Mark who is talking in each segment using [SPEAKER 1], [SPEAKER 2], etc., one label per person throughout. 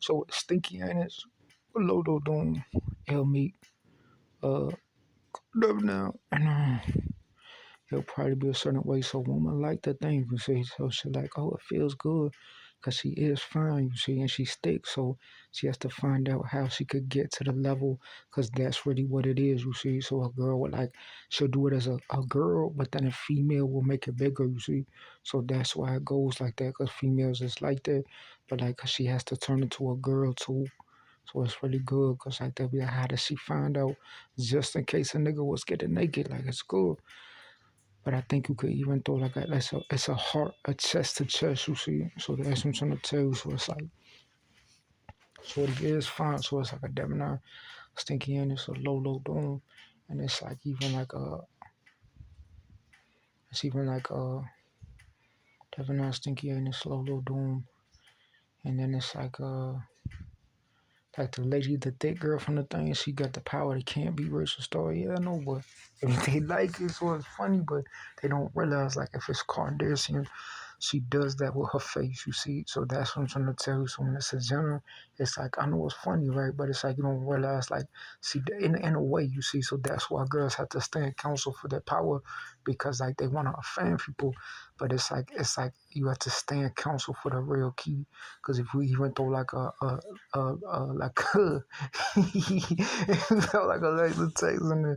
[SPEAKER 1] So stinky anus, Lodo Doom, El Meat, uh, now, and it'll probably be a certain way. So woman like the thing, you see. So she like, oh, it feels good, cause she is fine, you see, and she's thick. So she has to find out how she could get to the level, cause that's really what it is, you see. So a girl would like, she'll do it as a girl, but then a female will make it bigger, you see. So that's why it goes like that, cause females is like that, but like, cause she has to turn into a girl too. So it's really good, cause like they'll be like, how does she find out? Just in case a nigga was getting naked, like it's good. But I think you could even throw like it's a heart, a chest to chest, you see. So that's what I'm trying to tell you. So it's like, so it is fine. So it's like a debonair, stinky and it's a low doom. And it's like even like it's even like debonair, stinky and it's low doom. And then it's like the lady, the thick girl from the thing, she got the power. They can't be rich or story. Yeah, I know, but if they like it, so it's funny, but they don't realize like if it's Kardashian, she does that with her face, you see. So that's what I'm trying to tell you. So when it's a genre, it's like I know it's funny, right? But it's like you don't realize like see in a way, you see. So that's why girls have to stand counsel for their power because like they want to offend people, but it's like you have to stand counsel for the real key. Because if we even throw like like like a laser text and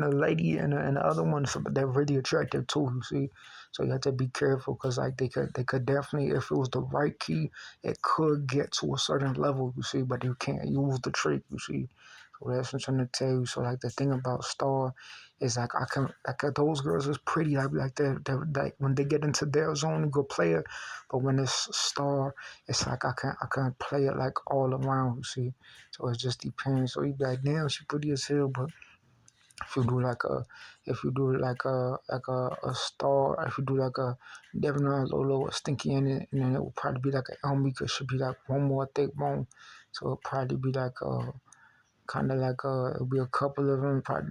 [SPEAKER 1] a lady and the other one, so they're really attractive too, you see. So you have to be careful because like they could definitely, if it was the right key, it could get to a certain level, you see, but you can't use the trick, you see. So that's what I'm trying to tell you. So like the thing about Star is like I can like those girls is pretty. I be like they're like when they get into their zone, you go play it. But when it's Star, it's like I can play it like all around, you see. So it just depends. So you be like, damn, she pretty as hell, but if you do like a star, if you do like a Devon Lolo, a stinky in it, and then it will probably be like an Elmi, because it should be like one more thick bone. So it'll probably be like kind of like it'll be a couple of them, probably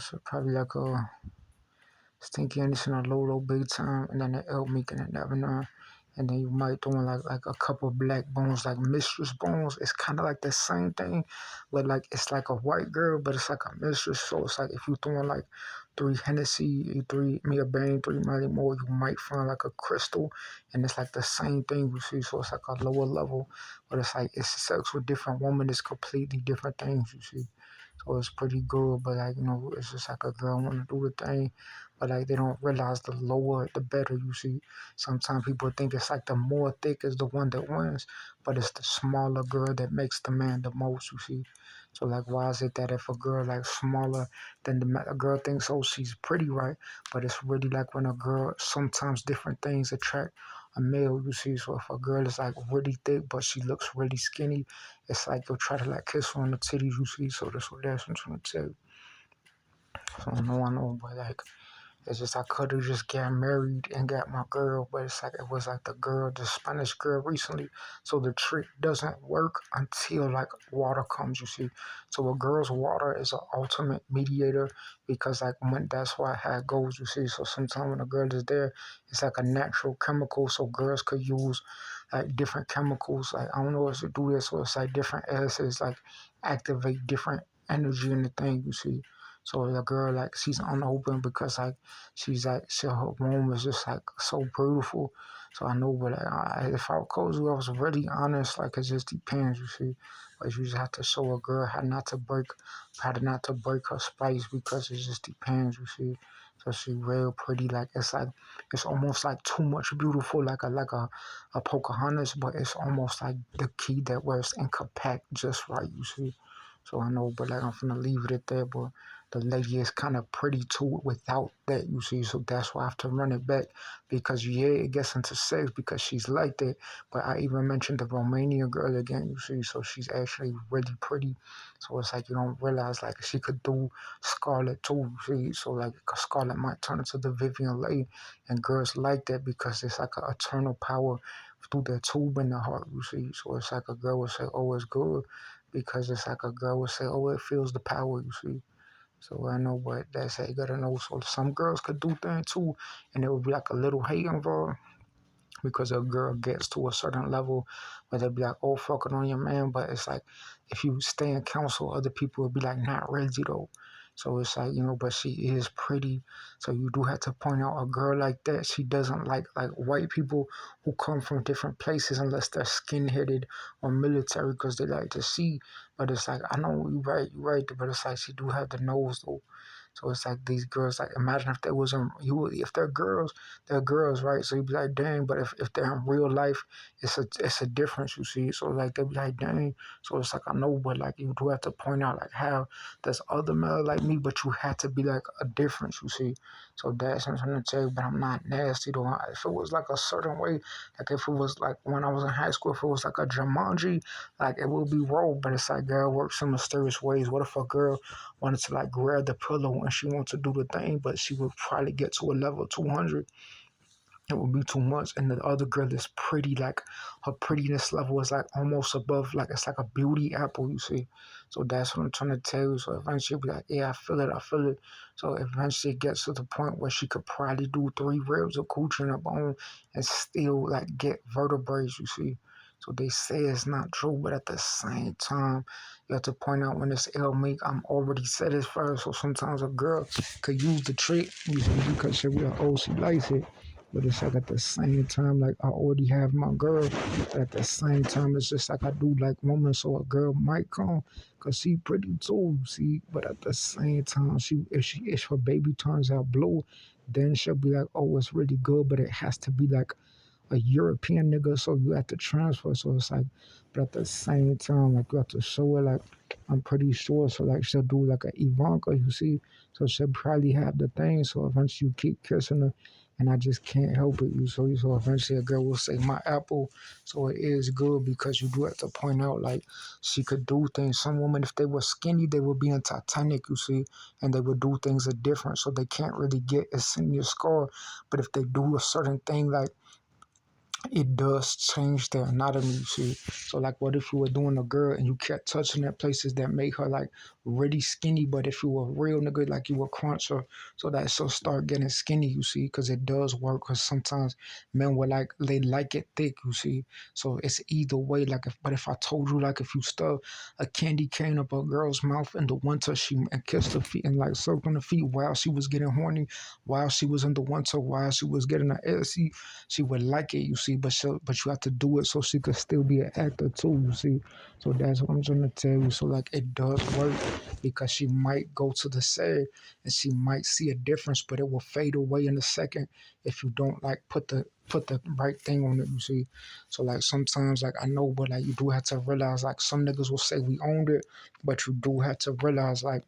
[SPEAKER 1] so probably like a stinky Anderson, a Lolo big time, and then the Elmi and the Devon. And then you might throw in like a couple of black bones, like mistress bones. It's kind of like the same thing, but like it's like a white girl, but it's like a mistress. So it's like if you throw in like 3 Hennessy, 3 Mia Bang, 3 Mighty more, you might find like a crystal, and it's like the same thing you see. So it's like a lower level, but it's like it's sex with different women. It's completely different things you see. So it's pretty good, but like it's just like a girl want to do the thing, but like they don't realize the lower the better you see. Sometimes people think it's like the more thick is the one that wins, but it's the smaller girl that makes the man the most, you see. So like why is it that if a girl like smaller than a girl thinks, oh, she's pretty, right? But it's really like when a girl, sometimes different things attract a male, you see. So if a girl is like really thick but she looks really skinny, it's like you'll try to like kiss her on the titties, you see. So that's what I'm trying to tell you. So I know, but like it's just I could have just got married and got my girl, but it's like it was like the Spanish girl recently. So the trick doesn't work until like water comes, you see. So a girl's water is an ultimate mediator because like when that's why how it goes, you see. So sometimes when a girl is there, it's like a natural chemical. So girls could use like different chemicals. Like I don't know what to do this, so it's like different acids like activate different energy in the thing, you see. So the girl like she's unopened because like her room is just like so beautiful. So I know, but like, if I was cozy, I was really honest. Like it just depends, you see. But you just have to show a girl how not to break her spice because it just depends, you see. So she real pretty. Like it's almost like too much beautiful, like a Pocahontas, but it's almost like the key that wears incompact just right, you see. So I know, but like I'm finna leave it at that, but the lady is kind of pretty too without that, you see. So that's why I have to run it back because, yeah, it gets into sex because she's like that. But I even mentioned the Romanian girl again, you see. So she's actually really pretty. So it's like you don't realize like she could do Scarlet too, you see. So like Scarlet might turn into the Vivian Leigh, and girls like that because it's like an eternal power through the tube in the heart, you see. So it's like a girl would say, oh, it's good because it's like a girl would say, oh, it feels the power, you see. So I know, but that's how you gotta know. So some girls could do things too, and it would be like a little hate involved. because a girl gets to a certain level where they'll be like, oh, fucking on your man. But it's like, if you stay in counsel, other people will be like, not ready though. So it's like, but she is pretty. So you do have to point out a girl like that. She doesn't like white people who come from different places unless they're skin-headed or military because they like to see. But it's like, I know you right. But it's like she do have the nose though. So it's like these girls, like imagine if they wasn't if they're girls, right? So you'd be like, dang, but if they're in real life, it's a difference, you see. So like they'd be like, dang. So it's like I know, but like you do have to point out like how there's other males like me, but you had to be like a difference, you see. So that's what I'm trying to tell you, but I'm not nasty though. If it was like a certain way, like if it was like when I was in high school, if it was like a Jumanji, like it would be raw, but it's like girl works in mysterious ways. What if a girl wanted to like grab the pillow and she wanted to do the thing, but she would probably get to a level 200? It would be too much. And the other girl is pretty, like her prettiness level is like almost above, like it's like a beauty apple, you see. So that's what I'm trying to tell you. So eventually be like, yeah, I feel it. So eventually it gets to the point where she could probably do 3 ribs of coochie and a bone and still like get vertebrae, you see. So they say it's not true, but at the same time, you have to point out when it's ill meat, I'm already satisfied. So sometimes a girl could use the trick, you see, because she be like, oh, she likes it. But it's like at the same time, like I already have my girl. But at the same time, it's just like I do like women, so a girl might come because she pretty too, see. But at the same time, if her baby turns out blue, then she'll be like, oh, it's really good, but it has to be like a European nigga, so you have to transfer. So it's like, but at the same time, like you have to show her, like, I'm pretty sure. So like she'll do like a Ivanka, you see. So she'll probably have the thing. So eventually you keep kissing her, and I just can't help it. So eventually a girl will say my apple. So it is good because you do have to point out like she could do things. Some women, if they were skinny, they would be in Titanic, you see, and they would do things that different. So they can't really get a senior score. But if they do a certain thing like it does change their anatomy, you see. So like what if you were doing a girl and you kept touching at places that make her like really skinny, but if you were real nigga, like you were crunch her, so that she'll start getting skinny, you see, because it does work. Because sometimes men will like, they like it thick, you see. So it's either way. Like if I told you like if you stuff a candy cane up a girl's mouth in the winter, she and kissed her feet and like sucked on the feet while she was getting horny, while she was in the winter, while she was getting her air, she would like it, you see, but you have to do it so she could still be an actor too, you see. So that's what I'm trying to tell you. So like it does work because she might go to the set and she might see a difference, but it will fade away in a second if you don't like put the right thing on it, you see. So like sometimes like I know, but like you do have to realize like some niggas will say we owned it, but you do have to realize like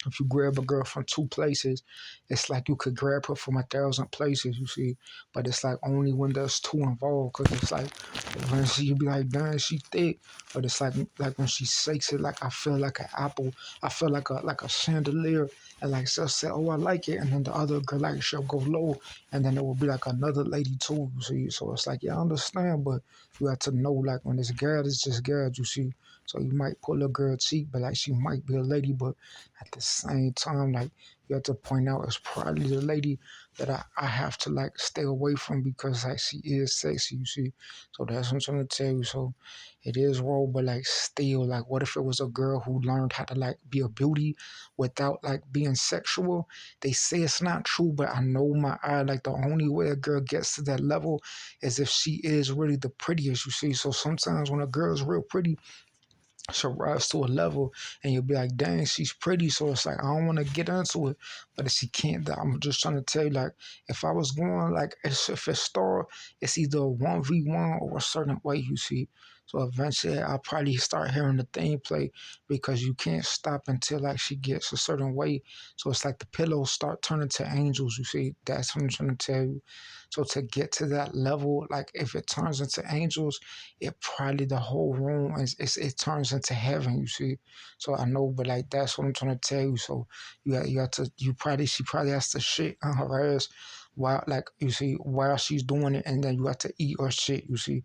[SPEAKER 1] if you grab a girl from 2 places, it's like you could grab her from 1,000 places, you see. But it's like only when there's 2 involved, because it's like when you be like, damn, she thick. But it's like when she shakes it, like I feel like an apple, I feel like a chandelier, and like she'll say, oh, I like it, and then the other girl like she'll go low, and then it will be like another lady too, you see. So it's like, yeah, I understand, but you have to know like when it's girl, it's just girl, you see. So you might pull a girl cheek, but like she might be a lady, but at the same time, like you have to point out it's probably the lady that I have to like stay away from because like she is sexy, you see. So that's what I'm trying to tell you. So it is raw, but like still, like what if it was a girl who learned how to like be a beauty without like being sexual? They say it's not true, but I know my eye, like the only way a girl gets to that level is if she is really the prettiest, you see. So sometimes when a girl's real pretty, she'll rise to a level and you'll be like, dang, she's pretty. So it's like, I don't want to get into it. But if she can't, I'm just trying to tell you, like, if I was going, like, if it's star, it's either a 1v1 or a certain way, you see. So eventually I'll probably start hearing the thing play because you can't stop until, like, she gets a certain way. So it's like the pillows start turning to angels, you see. That's what I'm trying to tell you. So to get to that level, like, if it turns into angels, it probably the whole room it turns into heaven, you see. So I know, but like that's what I'm trying to tell you. So you have to she probably has to shit on her ass while like you see while she's doing it, and then you have to eat her shit, you see.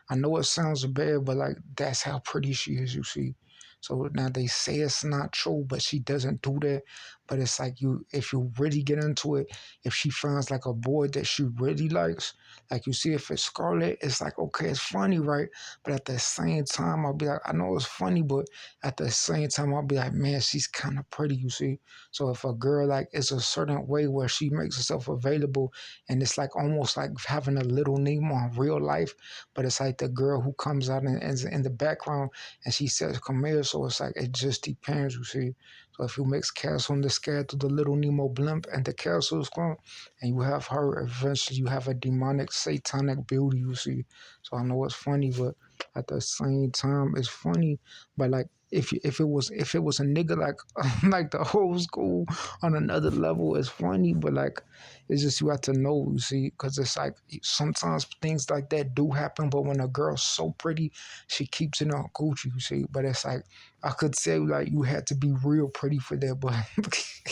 [SPEAKER 1] I know it sounds bad, but like that's how pretty she is, you see. So now they say it's not true, but she doesn't do that. But it's like if you really get into it, if she finds like a boy that she really likes, like you see if it's Scarlett, it's like, okay, it's funny, right? But at the same time, I'll be like, I know it's funny, but at the same time, I'll be like, man, she's kind of pretty, you see? So if a girl like is a certain way where she makes herself available, and it's like almost like having a little Nemo in real life, but it's like the girl who comes out and is in the background and she says, come here. So it's like, it just depends, you see? So if you mix Castle on the Sky to the Little Nemo blimp and the Castle's clone, and you have her, eventually you have a demonic, satanic beauty, you see? So I know it's funny, but at the same time, it's funny. But like, if it was a nigga like like the whole school on another level, it's funny. But like, it's just you have to know, you see, because it's like sometimes things like that do happen. But when a girl's so pretty, she keeps it on Gucci, you see. But it's like I could say like you had to be real pretty for that, but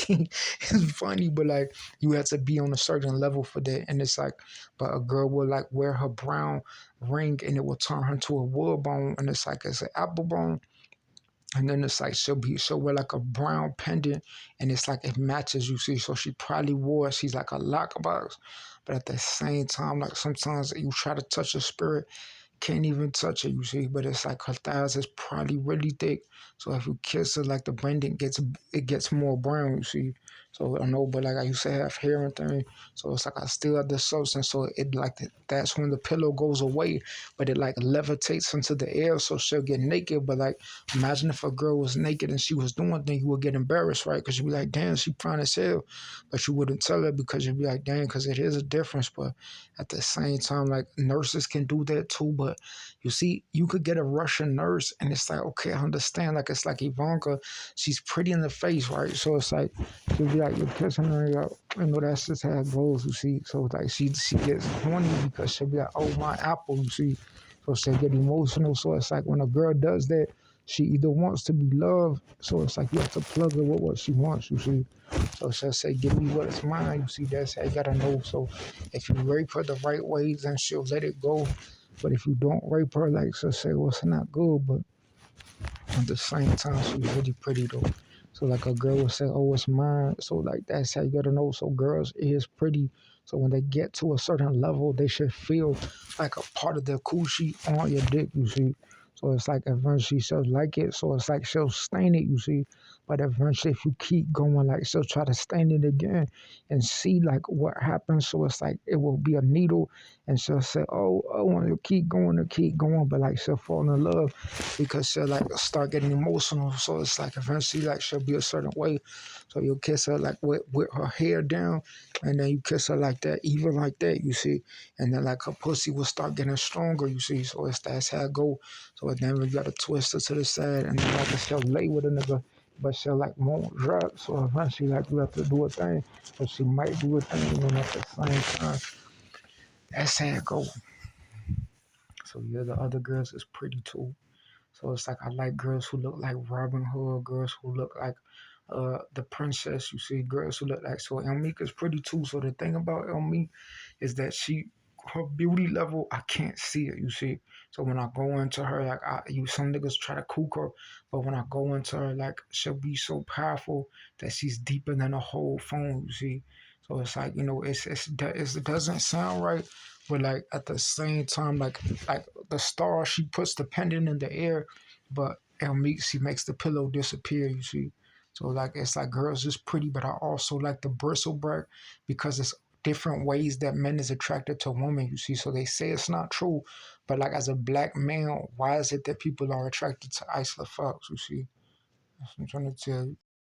[SPEAKER 1] it's funny. But like you had to be on a certain level for that, and it's like, but a girl will like wear her brown ring and it will turn her into a wood bone, and it's like it's an apple bone. And then it's like she'll wear like a brown pendant, and it's like it matches, you see. So she probably wore, she's like a lockbox, but at the same time, like sometimes you try to touch her spirit, can't even touch it, you see. But it's like her thighs is probably really thick. So if you kiss her, like the bending gets more brown, you see. So I know, but like I used to have hair and thing, so it's like I still have the substance. So it like that's when the pillow goes away, but it like levitates into the air, so she'll get naked. But like, imagine if a girl was naked and she was doing things, you would get embarrassed, right? Because you'd be like, damn, she fine as hell, but you wouldn't tell her because you'd be like, damn, because it is a difference. But at the same time, like nurses can do that too. But you see, you could get a Russian nurse, and it's like, okay, I understand. Like it's like Ivanka, she's pretty in the face, right? So it's like she'll be like, you're kissing her, you know, that's just how it goes. You see, so it's like she gets horny because she'll be like, oh my apple, you see. So she'll get emotional. So it's like when a girl does that, she either wants to be loved, so it's like you have to plug her with what she wants, you see. So she'll say, give me what is mine, you see. That's how you gotta know. So if you rape her the right ways, then she'll let it go. But if you don't rape her, like she'll say, well, it's not good, but at the same time, she's really pretty though. So like a girl will say, oh, it's mine. So like that's how you gotta know. So girls is pretty. So when they get to a certain level, they should feel like a part of their coochie on your dick, you see. So it's like eventually she'll like it. So it's like she'll stain it, you see. But eventually if you keep going, like she'll try to stain it again and see like what happens. So it's like it will be a needle, and she'll say, and you'll keep going and keep going. But like she'll fall in love because she'll like start getting emotional. So it's like eventually like she'll be a certain way. So you'll kiss her like with her hair down, and then you kiss her like that, even like that, you see. And then like her pussy will start getting stronger, you see. So that's how it go. So then you gotta twist her to the side, and then like she'll lay with a nigga, but she'll like won't drop. So eventually like you have to do a thing. So she might do a thing, and at the same time, that's how it go. So yeah, the other girls is pretty too. So it's like I like girls who look like Robin Hood, girls who look like the princess. You see, girls who look like, so Elmika's pretty too. So the thing about Elmika is that her beauty level, I can't see it. You see, so when I go into her, like some niggas try to kook her, but when I go into her, like she'll be so powerful that she's deeper than a whole phone. You see, so it's like, you know, it doesn't sound right, but like at the same time, like the star, she puts the pendant in the air, but she makes the pillow disappear. You see. So like it's like girls is pretty, but I also like the bristleback because it's different ways that men is attracted to women. You see, so they say it's not true, but like as a black male, why is it that people are attracted to Isla Fox? You see, that's what I'm trying to tell you.